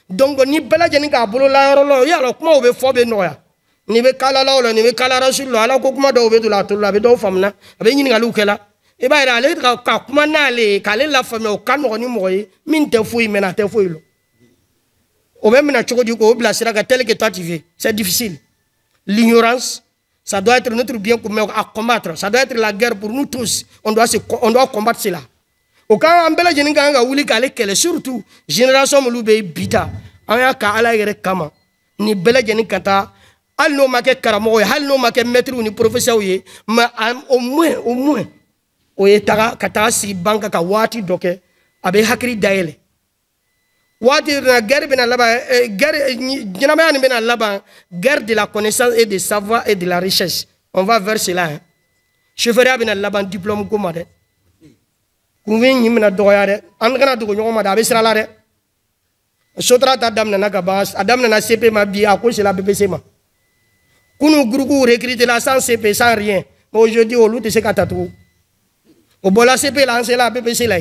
Speaker 1: donc ni bela jeni ka bolo la rolo ya lo kuma obe fobe noya ni be kala la lo ni be kala rasul ala ko kuma do be dula to la be do famna be nyini ngalu kela e ba ira le ka kuma na le kale la fami o kan no ni moye min te fouille mena te fouille lo o même na choko di ko bla sira ka tel que toi tu veux c'est difficile l'ignorance. Ça doit être notre bien commun à combattre. Ça doit être la guerre pour nous tous. On doit combattre cela. Au cas où Ambela Jeninganga Wuli Kale, surtout, génération Mouloube Bita, Aya Ka Ala Yere Kama, ni Bela Jeningata, Al no make Karamo, Al no make maître ou ni professeur, mais au moins, Oyetara Kata si banka ka wati doke, Abe Hakri Daele. Wati na guerre bena laba guerre nyamaya bena laba guerre de la connaissance et de savoir et de la recherche. On va vers cela. Je ferai bena laba diplôme comme ça. Kunvin nyimna doyare angana dugo nyoma da besra la re. Sotra ta dam na gabas adam na CP ma bi ako c'est la BBC ma. Kunu groupe recruter la sans CP sans rien. Mais aujourd'hui au lout c'est katatou. Au bola CP là c'est la BBC là.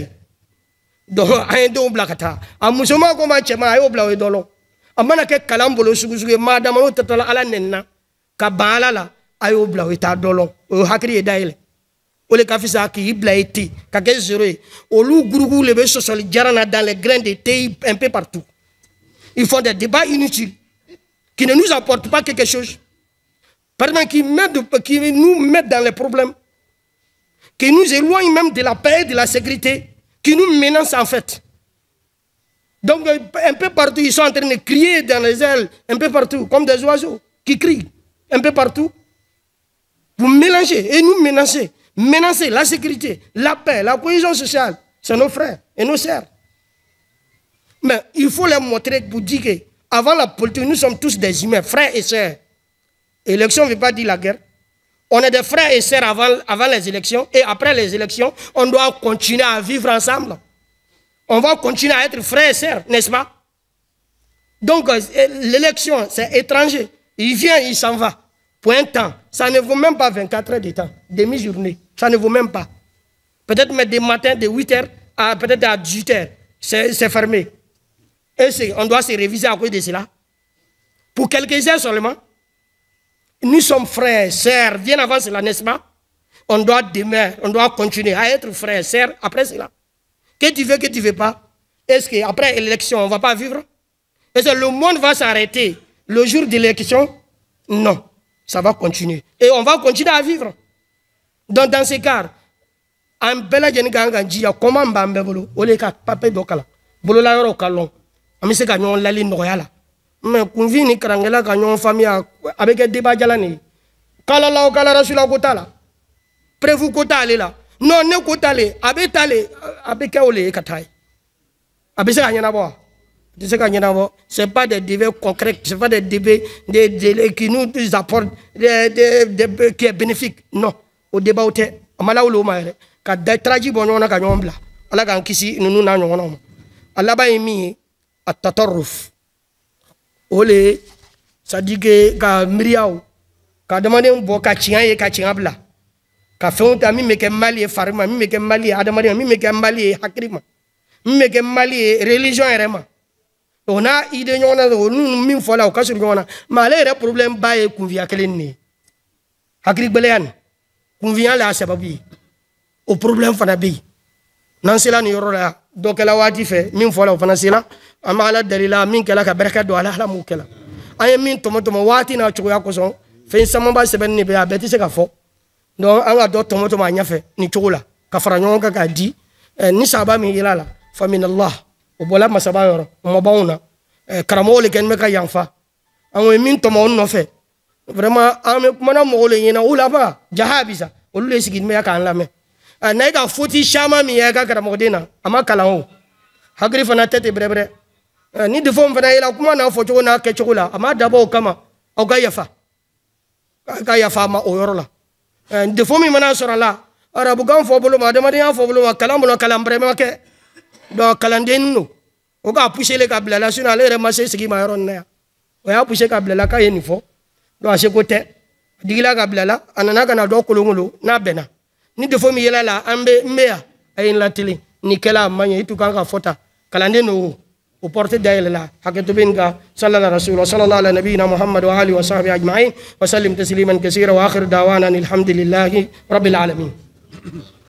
Speaker 1: Donc, un don blacata. A musoma koma chema ayo blawe dolo. Amana ke kalambolo sugusugu madame no tatola ala nenna. Ka bala la ayo blawe ta dolo. O hakri e daile. O le kafisa ki ibla eti. Ka ke zero. O lou groupe le be social jarana dans les grains de thé un peu partout. Ils font des débats inutiles qui ne nous apportent pas quelque chose. Pardon, qui nous mettent dans les problèmes. Qui nous éloignent même de la paix et de la sécurité. Qui nous menacent en fait. Donc, un peu partout, ils sont en train de crier dans les ailes, un peu partout, comme des oiseaux qui crient, un peu partout. Vous mélangez et nous menacez. Menacez la sécurité, la paix, la cohésion sociale. C'est nos frères et nos sœurs. Mais il faut leur montrer pour dire qu'avant la politique, nous sommes tous des humains, frères et sœurs. Élection ne veut pas dire la guerre. On est des frères et sœurs avant les élections et après les élections, on doit continuer à vivre ensemble. On va continuer à être frères et sœurs, n'est-ce pas? Donc, l'élection, c'est étranger. Il vient, il s'en va. Pour un temps, ça ne vaut même pas 24 heures de temps, demi-journée. Ça ne vaut même pas. Peut-être mettre des matins de 8 heures à peut-être à 18 heures. C'est fermé. Et on doit se réviser à cause de cela. Pour quelques heures seulement. Nous sommes frères, sœurs, bien avant cela, n'est-ce pas? On doit demain, on doit continuer à être frères, sœurs, après cela. Que tu ne veux pas? Est-ce qu'après l'élection, on ne va pas vivre? Est-ce que le monde va s'arrêter le jour de l'élection? Non, ça va continuer. Et on va continuer à vivre. Donc dans ces cas, un bel agent comment bambolo, oleka papa dokala, bolola yoro kalon, amise kanyon lali noyala. Mais convient ni karangela kanyon famille avec un débat jalani. Kala la okala rasula kotala. Prévu kota là. Non ne kota le, abetale avec kaole katai. Abise kanyana bo. Ce n'est pas des débats concrets, ce n'est pas des débats qui nous apportent qui est bénéfique. Non. Au débat où tu es, amala ou l'omare, quand des tragédies bonnes à Gagnombla, à la Gankisi, nous n'avons pas. Allah ba emi à Tatoruf, ole sadike ka miriaw ka damaden bo ka tiɲa ye ka tiɲa bila ka fɛnw ta min bɛ kɛ mali ye fari ma min bɛ kɛ mali ye adamaden min bɛ kɛ mali ye hakili ma min bɛ kɛ mali ye religion yɛrɛ ma o n'a idée ɲɔgɔn na o n'u min fɔla o ka surun ɲɔgɔn na mais ale yɛrɛ problème ba ye kunfiya kelen nin ye hakili gbɛlɛya nin kunfiya le y'a sababu ye o problème fana bɛ yen n'an sera nin yɔrɔ la dɔ kɛla waati fɛ min fɔla o fana sera an bɛ ala dalila min kɛla ka barika don ala m'o kɛla an ye min tɔmɔtɔmɔ waati n'a cogoya kosɔn fɛn camanba sɛbɛnni de bɛ yen a bɛɛ tɛ se ka fɔ donc an ka dɔ tɔmɔtɔmɔ a ɲɛfɛ nin cogo la ka fara ɲɔgɔn kan k'a di ni sahaba min yela la fa min Allah o bɔla masaba yɔrɔ o ma b'anw na karamɔgɔw le kɛlen bɛ ka yanfa an ko min tɔmɔ o nɔfɛ vraiment an bɛ kumana mɔgɔw le ɲɛna o la ba jaha bi sa olu le sigilen bɛ k'an lamɛn n'a ye ka foti caman min ye ka karamɔgɔden na a ma kalan o hakili fana tɛ ten bɛrɛbɛrɛ ni défaut min fana yela kuma n'a fɔcogo n'a kɛcogo la a ma dabɔ o kama aw ka yafa ma o yɔrɔ la défaut min mana sɔrɔ a la arabukan fɔ bolo ma adamadenya fɔ bolo ma kalan bolo kalan bɛrɛma kɛ donc kalanden no o k'a pousser le ka bila la sinon ale yɛrɛ ma se sigi ma yɔrɔ nin na yan o y'a pousser ka bila la k'a ye nin fɔ donc a seko tɛ a digila ka bila la a nana ka na dɔ kolonkolon n'a bɛnna ni défaut min yela la an bɛ n bɛ yan a ye n latelen ni kɛla a man ɲɛ i tun kan ka fɔ tan kalanden no o porte dayɛlɛ la hakɛto bɛ nin kan sallallahu rasulillah sallallahu ala nabiyina muhammad wa alihi wa sahbihi ajma'in wa sallim tasliman kaseera wa akhir da'wana alhamdulillahi rabbil alamin